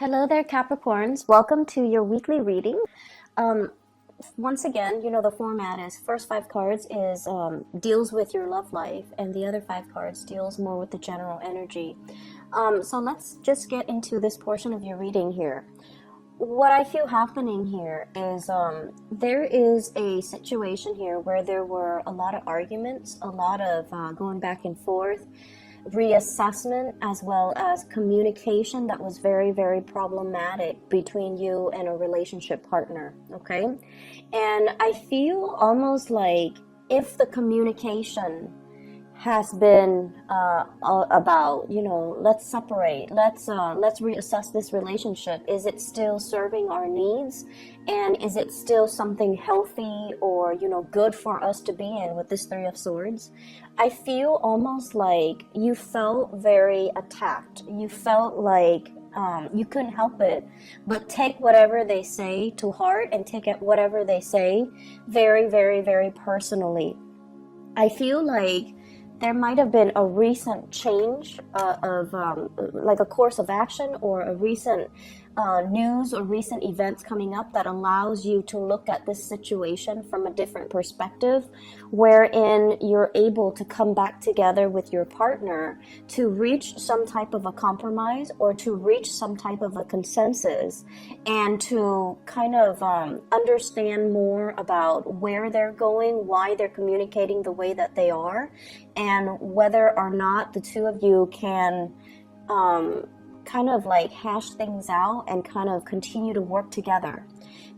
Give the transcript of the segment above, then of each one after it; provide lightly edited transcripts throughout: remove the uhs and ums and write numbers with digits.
Hello there, Capricorns. Welcome to your weekly reading. Um, Once again, the format is first five cards is deals with your love life, and the other five cards deals more with the general energy. So let's just get into this portion of your reading here. What I feel happening here is there is a situation here where there were a lot of arguments, a lot of going back and forth, reassessment, as well as communication that was very, very problematic between you and a relationship partner. Okay. And I feel almost like if the communication has been about, let's separate, let's reassess this relationship. Is it still serving our needs, and is it still something healthy or good for us to be in with this Three of Swords? I feel almost like you felt very attacked. You felt like you couldn't help it but take whatever they say to heart, and take it whatever they say very, very, very personally. I feel like there might have been a recent change of like a course of action, or a recent news or recent events coming up that allows you to look at this situation from a different perspective, wherein you're able to come back together with your partner to reach some type of a compromise, or to reach some type of a consensus, and to kind of understand more about where they're going, why they're communicating the way that they are, and whether or not the two of you can kind of like hash things out and kind of continue to work together.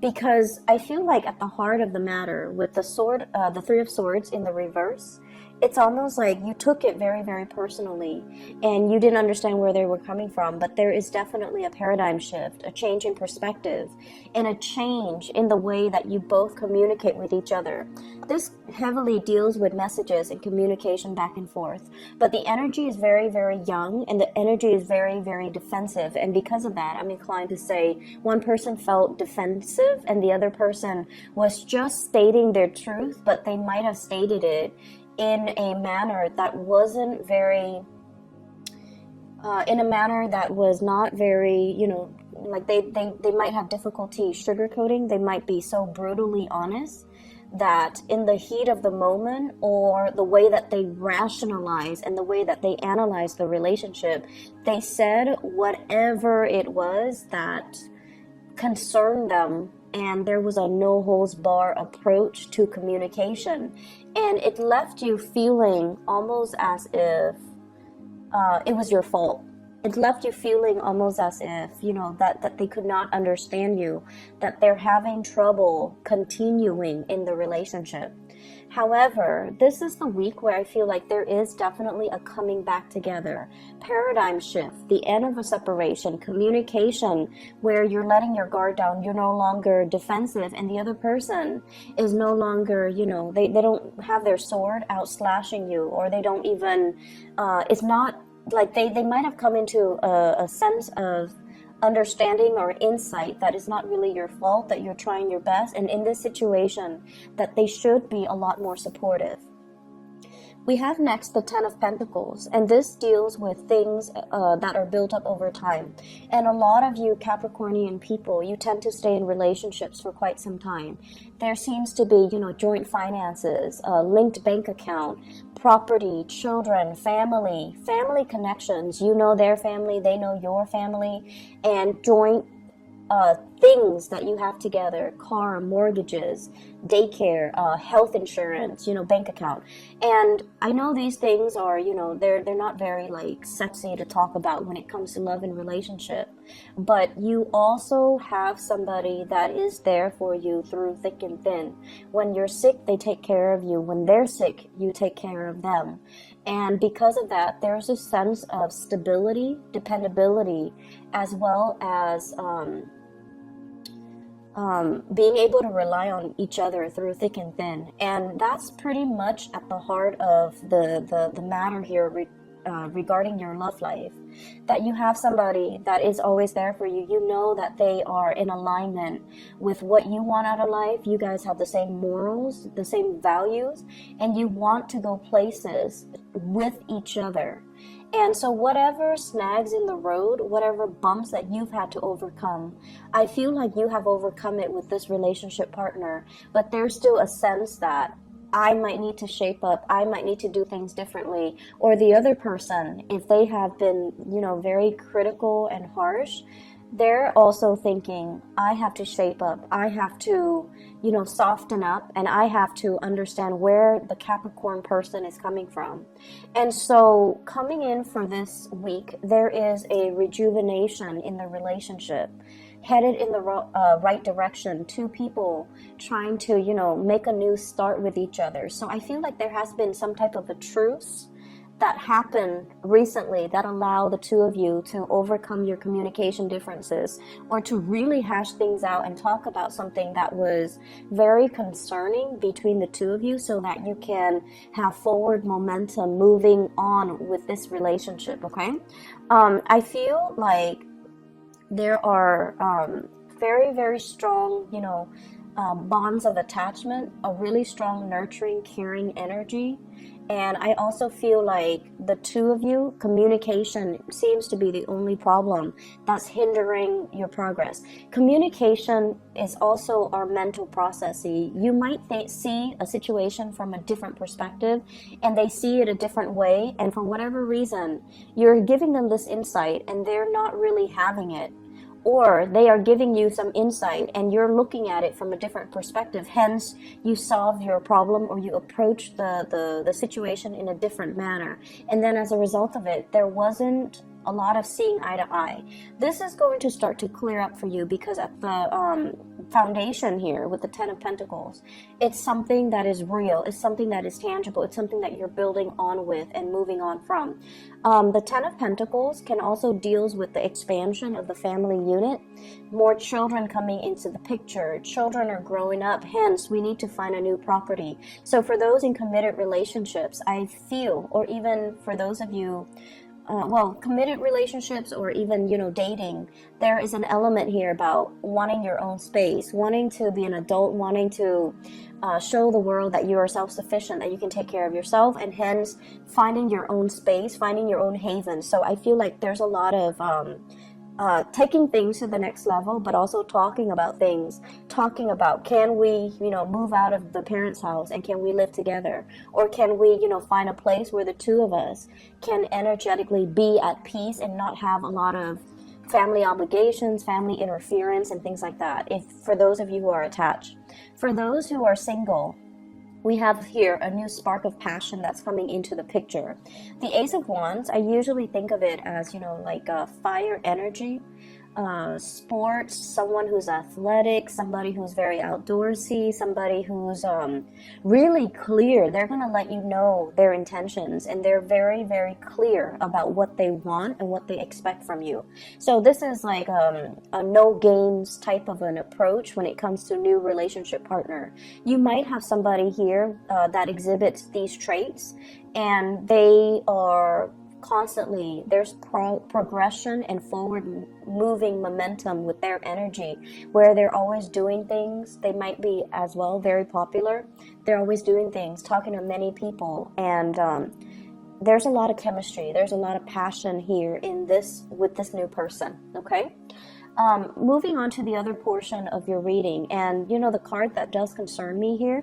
Because I feel like at the heart of the matter with the Three of Swords in the reverse, it's almost like you took it very, very personally, and you didn't understand where they were coming from. But there is definitely a paradigm shift, a change in perspective, and a change in the way that you both communicate with each other. This heavily deals with messages and communication back and forth, but the energy is very, very young, and the energy is very, very defensive. And because of that, I'm inclined to say one person felt defensive and the other person was just stating their truth, but they might have stated it in a manner that wasn't very in a manner that was not very, like they might have difficulty sugarcoating. They might be so brutally honest that in the heat of the moment, or the way that they rationalize and the way that they analyze the relationship, they said whatever it was that concerned them, and there was a no holds bar approach to communication, and it left you feeling almost as if it was your fault. It left you feeling almost as if, that they could not understand you, that they're having trouble continuing in the relationship. However, this is the week where I feel like there is definitely a coming back together, paradigm shift, the end of a separation, communication, where you're letting your guard down, you're no longer defensive, and the other person is no longer, they don't have their sword out slashing you, or they don't even, it's not like they might have come into a sense of understanding or insight that is not really your fault, that you're trying your best, and in this situation that they should be a lot more supportive. We have next the Ten of Pentacles, and this deals with things that are built up over time. And a lot of you Capricornian people, you tend to stay in relationships for quite some time. There seems to be, joint finances, linked bank account, property, children, family connections. You know their family, they know your family, and joint things that you have together: car, mortgages, daycare, health insurance, bank account. And I know these things are, they're not very like sexy to talk about when it comes to love and relationship, but you also have somebody that is there for you through thick and thin. When you're sick, they take care of you. When they're sick, you take care of them. And because of that, there's a sense of stability, dependability, as well as being able to rely on each other through thick and thin. And that's pretty much at the heart of the matter here regarding your love life, that you have somebody that is always there for you. You know that they are in alignment with what you want out of life. You guys have the same morals, the same values, and you want to go places with each other. And so whatever snags in the road, whatever bumps that you've had to overcome, I feel like you have overcome it with this relationship partner, but there's still a sense that I might need to shape up, I might need to do things differently, or the other person, if they have been, very critical and harsh, they're also thinking, I have to shape up, I have to, soften up, and I have to understand where the Capricorn person is coming from. And so coming in for this week, there is a rejuvenation in the relationship, headed in the right direction, two people trying to, make a new start with each other. So I feel like there has been some type of a truce that happened recently that allow the two of you to overcome your communication differences, or to really hash things out and talk about something that was very concerning between the two of you, so that you can have forward momentum moving on with this relationship. Okay, I feel like there are very, very strong, bonds of attachment, a really strong nurturing, caring energy. And I also feel like the two of you, communication seems to be the only problem that's hindering your progress. Communication is also our mental processing. You might see a situation from a different perspective, and they see it a different way, and for whatever reason, you're giving them this insight and they're not really having it. Or they are giving you some insight and you're looking at it from a different perspective. Hence, you solve your problem, or you approach the situation in a different manner. And then as a result of it, there wasn't a lot of seeing eye to eye. This is going to start to clear up for you, because at the foundation here with the Ten of Pentacles, it's something that is real, it's something that is tangible, it's something that you're building on with and moving on from. The Ten of Pentacles can also deals with the expansion of the family unit, more children coming into the picture, children are growing up, hence we need to find a new property. So for those in committed relationships, I feel, or even for those of you committed relationships, or even, dating, there is an element here about wanting your own space, wanting to be an adult, wanting to show the world that you are self-sufficient, that you can take care of yourself, and hence finding your own space, finding your own haven. So I feel like there's a lot of taking things to the next level, but also talking about things, talking about, can we, move out of the parents' house and can we live together? Or can we, find a place where the two of us can energetically be at peace and not have a lot of family obligations, family interference, and things like that, if for those of you who are attached. For those who are single, we have here a new spark of passion that's coming into the picture. The Ace of Wands, I usually think of it as, like a fire energy, sports, someone who's athletic, somebody who's very outdoorsy, somebody who's really clear. They're going to let you know their intentions, and they're very, very clear about what they want and what they expect from you. So this is like a no games type of an approach when it comes to new relationship partner. You might have somebody here that exhibits these traits, and they are constantly, there's progression and forward moving momentum with their energy, where they're always doing things. They might be as well very popular. They're always doing things, talking to many people, and there's a lot of chemistry, there's a lot of passion here in this with this new person. Okay, moving on to the other portion of your reading, and the card that does concern me here,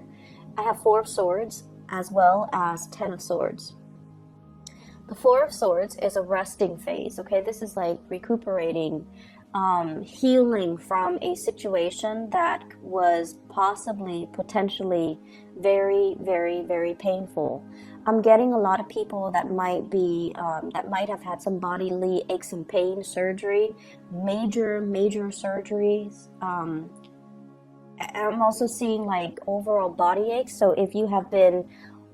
I have Four of Swords as well as Ten of Swords. The Four of Swords is a resting phase, okay? This is like recuperating, healing from a situation that was possibly, potentially very, very, very painful. I'm getting a lot of people that might be, that might have had some bodily aches and pain, surgery, major surgeries. I'm also seeing like overall body aches. So if you have been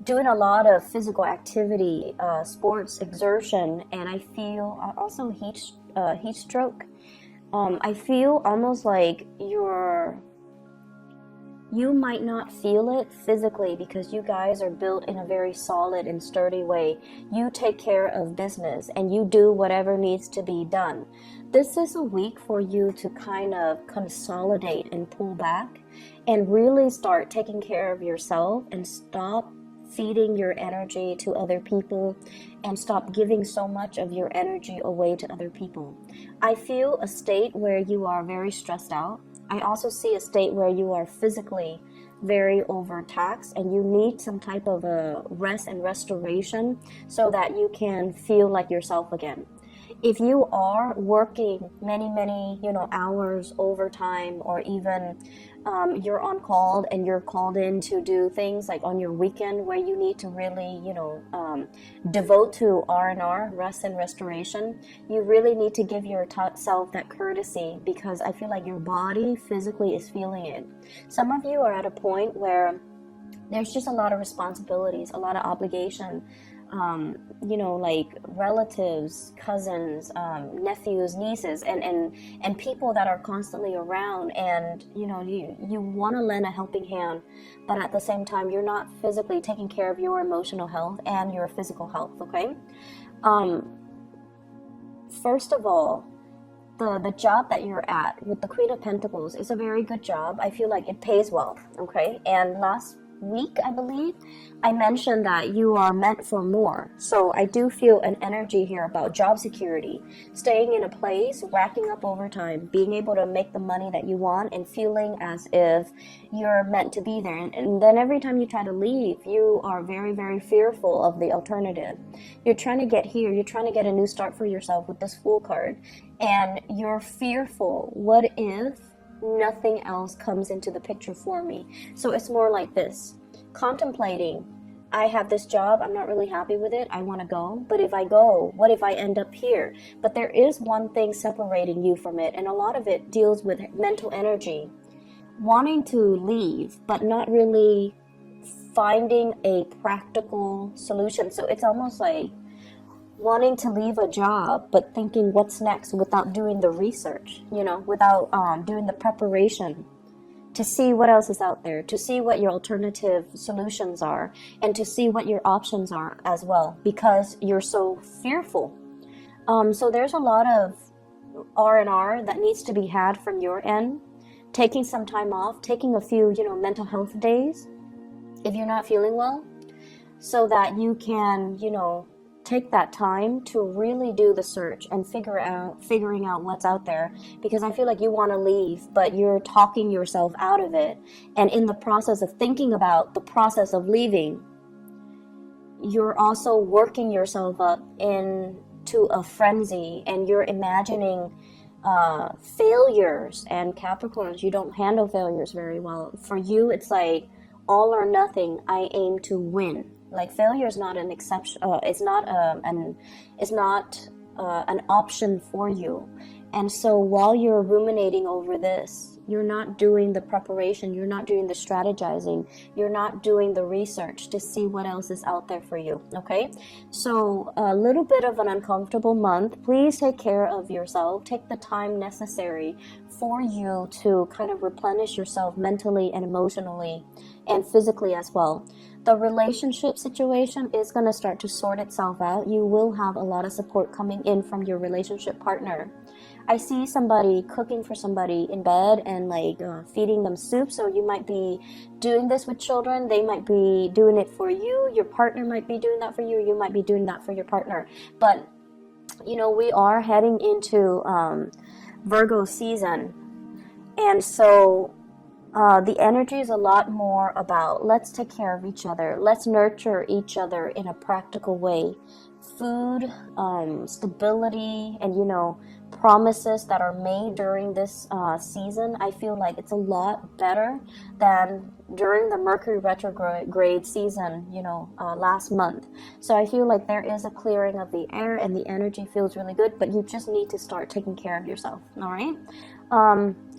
doing a lot of physical activity, sports, exertion, and I feel also heat stroke. I feel almost like you might not feel it physically, because you guys are built in a very solid and sturdy way. You take care of business and you do whatever needs to be done. This is a week for you to kind of consolidate and pull back and really start taking care of yourself, and stop feeding your energy to other people and stop giving so much of your energy away to other people. I feel a state where you are very stressed out. I also see a state where you are physically very overtaxed and you need some type of a rest and restoration so that you can feel like yourself again. If you are working many hours overtime, or even you're on call and you're called in to do things like on your weekend where you need to really devote to R&R, rest and restoration, you really need to give yourself that courtesy, because I feel like your body physically is feeling it. Some of you are at a point where there's just a lot of responsibilities, a lot of obligation, like relatives, cousins, nephews, nieces, and people that are constantly around, and you want to lend a helping hand, but at the same time you're not physically taking care of your emotional health and your physical health. Okay. First of all, the job that you're at with the Queen of Pentacles is a very good job. I feel like it pays well. Okay. And last week, I believe, I mentioned that you are meant for more. So I do feel an energy here about job security, staying in a place, racking up overtime, being able to make the money that you want, and feeling as if you're meant to be there. And then every time you try to leave, you are very, very fearful of the alternative. You're trying to get here, you're trying to get a new start for yourself with this Fool card, and you're fearful. What if nothing else comes into the picture for me? So it's more like this, contemplating, I have this job, I'm not really happy with it, I want to go, but if I go, what if I end up here? But there is one thing separating you from it, and a lot of it deals with mental energy, wanting to leave but not really finding a practical solution. So it's almost like wanting to leave a job but thinking what's next without doing the research, without doing the preparation to see what else is out there, to see what your alternative solutions are, and to see what your options are as well, because you're so fearful. So there's a lot of R&R that needs to be had from your end, taking some time off, taking a few mental health days if you're not feeling well, so that you can take that time to really do the search and figuring out what's out there, because I feel like you want to leave, but you're talking yourself out of it. And in the process of thinking about the process of leaving, you're also working yourself up into a frenzy, and you're imagining failures. And Capricorns, you don't handle failures very well. For you, it's like all or nothing. I aim to win. Like, failure is not an exception. It's not an option for you. And so while you're ruminating over this, you're not doing the preparation, you're not doing the strategizing, you're not doing the research to see what else is out there for you. Okay, so a little bit of an uncomfortable month. Please take care of yourself. Take the time necessary for you to kind of replenish yourself mentally and emotionally and physically as well. The relationship situation is going to start to sort itself out. You will have a lot of support coming in from your relationship partner. I see somebody cooking for somebody in bed and feeding them soup. So you might be doing this with children. They might be doing it for you. Your partner might be doing that for you. You might be doing that for your partner. But, we are heading into Virgo season. And so the energy is a lot more about let's take care of each other. Let's nurture each other in a practical way. Food, stability, and, promises that are made during this season. I feel like it's a lot better than during the Mercury retrograde season, last month. So I feel like there is a clearing of the air and the energy feels really good, but you just need to start taking care of yourself. All right.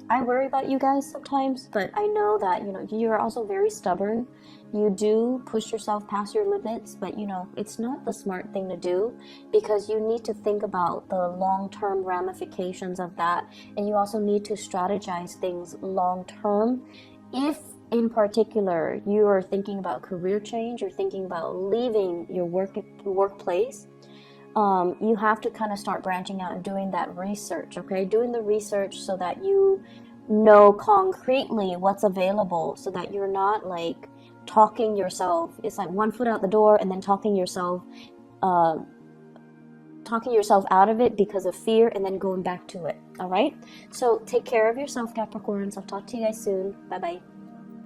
I worry about you guys sometimes, but I know that, you're also very stubborn. You do push yourself past your limits, but, it's not the smart thing to do, because you need to think about the long-term ramifications of that. And you also need to strategize things long-term. If, in particular, you are thinking about career change or thinking about leaving your workplace, you have to kind of start branching out and doing that research, okay? Doing the research so that you know concretely what's available, so that you're not talking yourself. It's like one foot out the door and then talking yourself out of it because of fear, and then going back to it. All right, so take care of yourself, Capricorns. I'll talk to you guys soon. Bye bye.